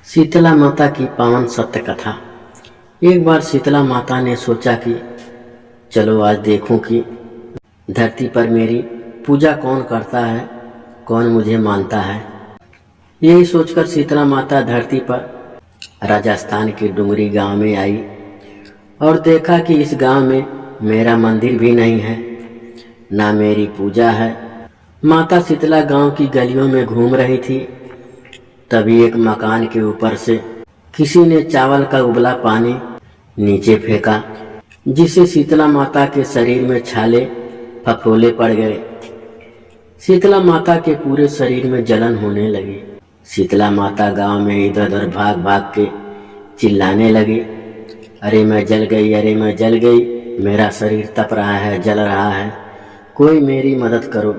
शीतला माता की पावन सत्य कथा। एक बार शीतला माता ने सोचा कि चलो आज देखूं कि धरती पर मेरी पूजा कौन करता है, कौन मुझे मानता है। यही सोचकर शीतला माता धरती पर राजस्थान के डुंगरी गांव में आई और देखा कि इस गांव में मेरा मंदिर भी नहीं है, ना मेरी पूजा है। माता शीतला गांव की गलियों में घूम रही थी। तभी एक मकान के ऊपर से किसी ने चावल का उबला पानी नीचे फेंका, जिससे शीतला माता के शरीर में छाले फफोले पड़ गए। शीतला माता के पूरे शरीर में जलन होने लगी। शीतला माता गांव में इधर उधर भाग भाग के चिल्लाने लगी, अरे मैं जल गई, अरे मैं जल गई, मेरा शरीर तप रहा है, जल रहा है, कोई मेरी मदद करो।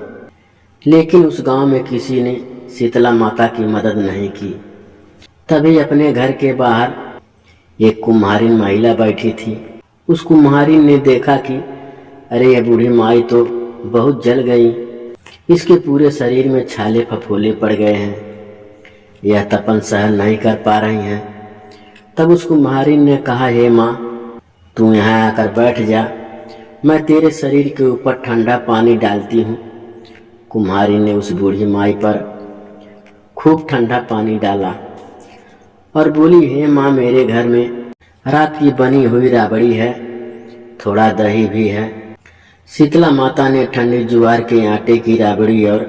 लेकिन उस गांव में किसी ने शीतला माता की मदद नहीं की। तभी अपने घर के बाहर एक कुम्हारिन महिला बैठी थी। उस कुम्हारिन ने देखा कि अरे ये बूढ़ी माई तो बहुत जल गई, इसके पूरे शरीर में छाले फफोले पड़ गए हैं, यह तपन सहन नहीं कर पा रही हैं। तब उस कुम्हारिन ने कहा, हे माँ, तू यहाँ आकर बैठ जा, मैं तेरे शरीर के ऊपर ठंडा पानी डालती हूँ। कुम्हारिन ने उस बूढ़ी माई पर खूब ठंडा पानी डाला और बोली, हे माँ, मेरे घर में रात की बनी हुई राबड़ी है, थोड़ा दही भी है। शीतला माता ने ठंडे ज्वार के आटे की राबड़ी और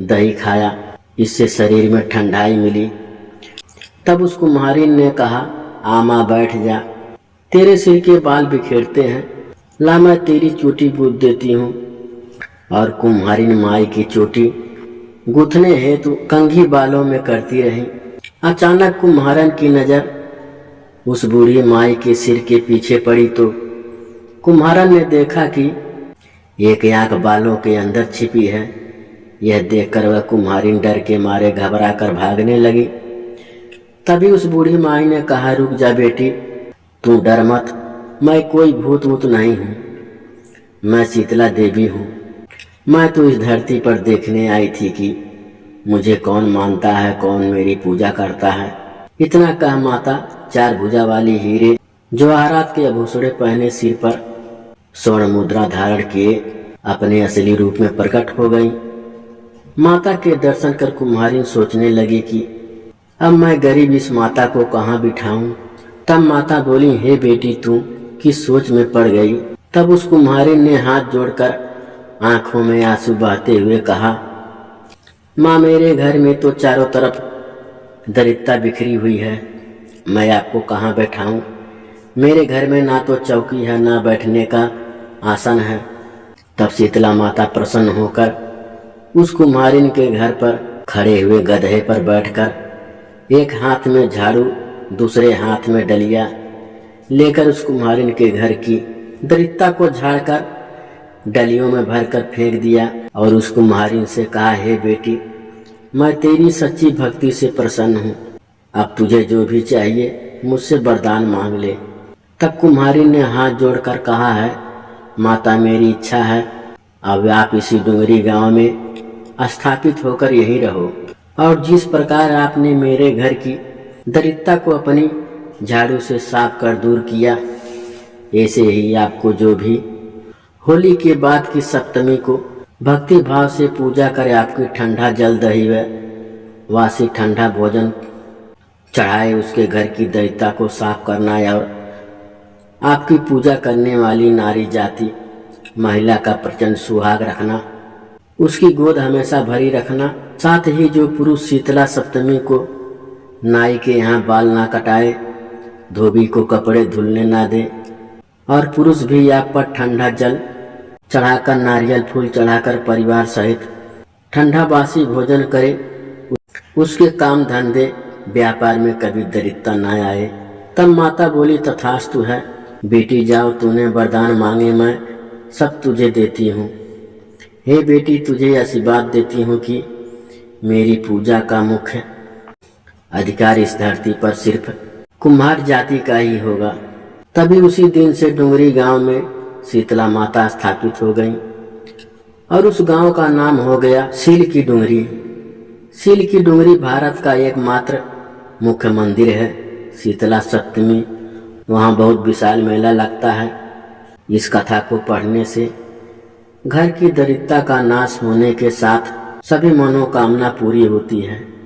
दही खाया, इससे शरीर में ठंडाई मिली। तब उस कुम्हारिन ने कहा, आ माँ, बैठ जा, तेरे सिर के बाल बिखेरते हैं, ला मैं तेरी चोटी गूंथ देती हूँ। और कुम्हारिन माई की चोटी गूंथने हेतु कंघी बालों में करती रही। अचानक कुम्हारन की नजर उस बूढ़ी माई के सिर के पीछे पड़ी तो कुम्हारन ने देखा कि एक आंख बालों के अंदर छिपी है। यह देखकर वह कुम्हारिन डर के मारे घबरा कर भागने लगी। तभी उस बूढ़ी माई ने कहा, रुक जा बेटी, तू डर मत, मैं कोई भूत वूत नहीं हूँ, मैं शीतला देवी हूँ। मैं तो इस धरती पर देखने आई थी कि मुझे कौन मानता है, कौन मेरी पूजा करता है। इतना कह माता चार भुजा वाली हीरे जवाहरात के आभूषण पहने, सिर पर स्वर्ण मुद्रा धारण किए अपने असली रूप में प्रकट हो गई। माता के दर्शन कर कुम्हारिन सोचने लगी कि अब मैं गरीब इस माता को कहाँ बिठाऊं। तब माता बोली, हे बेटी, तू किस सोच में पड़ गई। तब उस कुम्हारिन ने हाथ जोड़कर आंखों में आंसू बहते हुए कहा, माँ, मेरे घर में तो चारों तरफ दरिद्रता बिखरी हुई है, मैं आपको कहाँ बैठाऊं। मेरे घर में ना तो चौकी है, ना बैठने का आसन है। तब शीतला माता प्रसन्न होकर उस कुम्हारिन के घर पर खड़े हुए गधे पर बैठकर एक हाथ में झाड़ू, दूसरे हाथ में डलिया लेकर उस कुम्हारिन के घर की दरिद्रता को झाड़कर डलियों में भरकर फेंक दिया और उस कुम्हारिन से कहा, हे बेटी, मैं तेरी सच्ची भक्ति से प्रसन्न हूँ, अब तुझे जो भी चाहिए मुझसे वरदान मांग ले। तब कुम्हारिन ने हाथ जोड़कर कहा है, माता, मेरी इच्छा है, अब आप इसी डुंगरी गांव में स्थापित होकर यहीं रहो और जिस प्रकार आपने मेरे घर की दरिद्रता को अपनी झाड़ू से साफ कर दूर किया, ऐसे ही आपको जो भी होली के बाद की सप्तमी को भक्ति भाव से पूजा करे, आपकी ठंडा जल दही व वासी ठंडा भोजन चढ़ाए, उसके घर की दरिद्रता को साफ करना और आपकी पूजा करने वाली नारी जाति महिला का प्रचंड सुहाग रखना, उसकी गोद हमेशा भरी रखना। साथ ही जो पुरुष शीतला सप्तमी को नाई के यहाँ बाल ना कटाए, धोबी को कपड़े धुलने ना दे और पुरुष भी आप पर ठंडा जल चढ़ाकर, नारियल फूल चढ़ाकर परिवार सहित ठंडा बासी भोजन करे, उसके काम धंधे व्यापार में कभी दरिद्रता न आए। तब माता बोली, तथास्तु है बेटी, जाओ, तूने वरदान मांगे, मैं सब तुझे देती हूँ। हे बेटी, तुझे आशीर्वाद देती हूँ कि मेरी पूजा का मुख्य अधिकार इस धरती पर सिर्फ कुम्हार जाति का ही होगा। तभी उसी दिन से डुंगरी गांव में शीतला माता स्थापित हो गई और उस गांव का नाम हो गया सील की डुंगरी। सील की डुंगरी भारत का एकमात्र मुख्य मंदिर है शीतला सप्तमी, वहाँ बहुत विशाल मेला लगता है। इस कथा को पढ़ने से घर की दरिद्रता का नाश होने के साथ सभी मनोकामना पूरी होती है।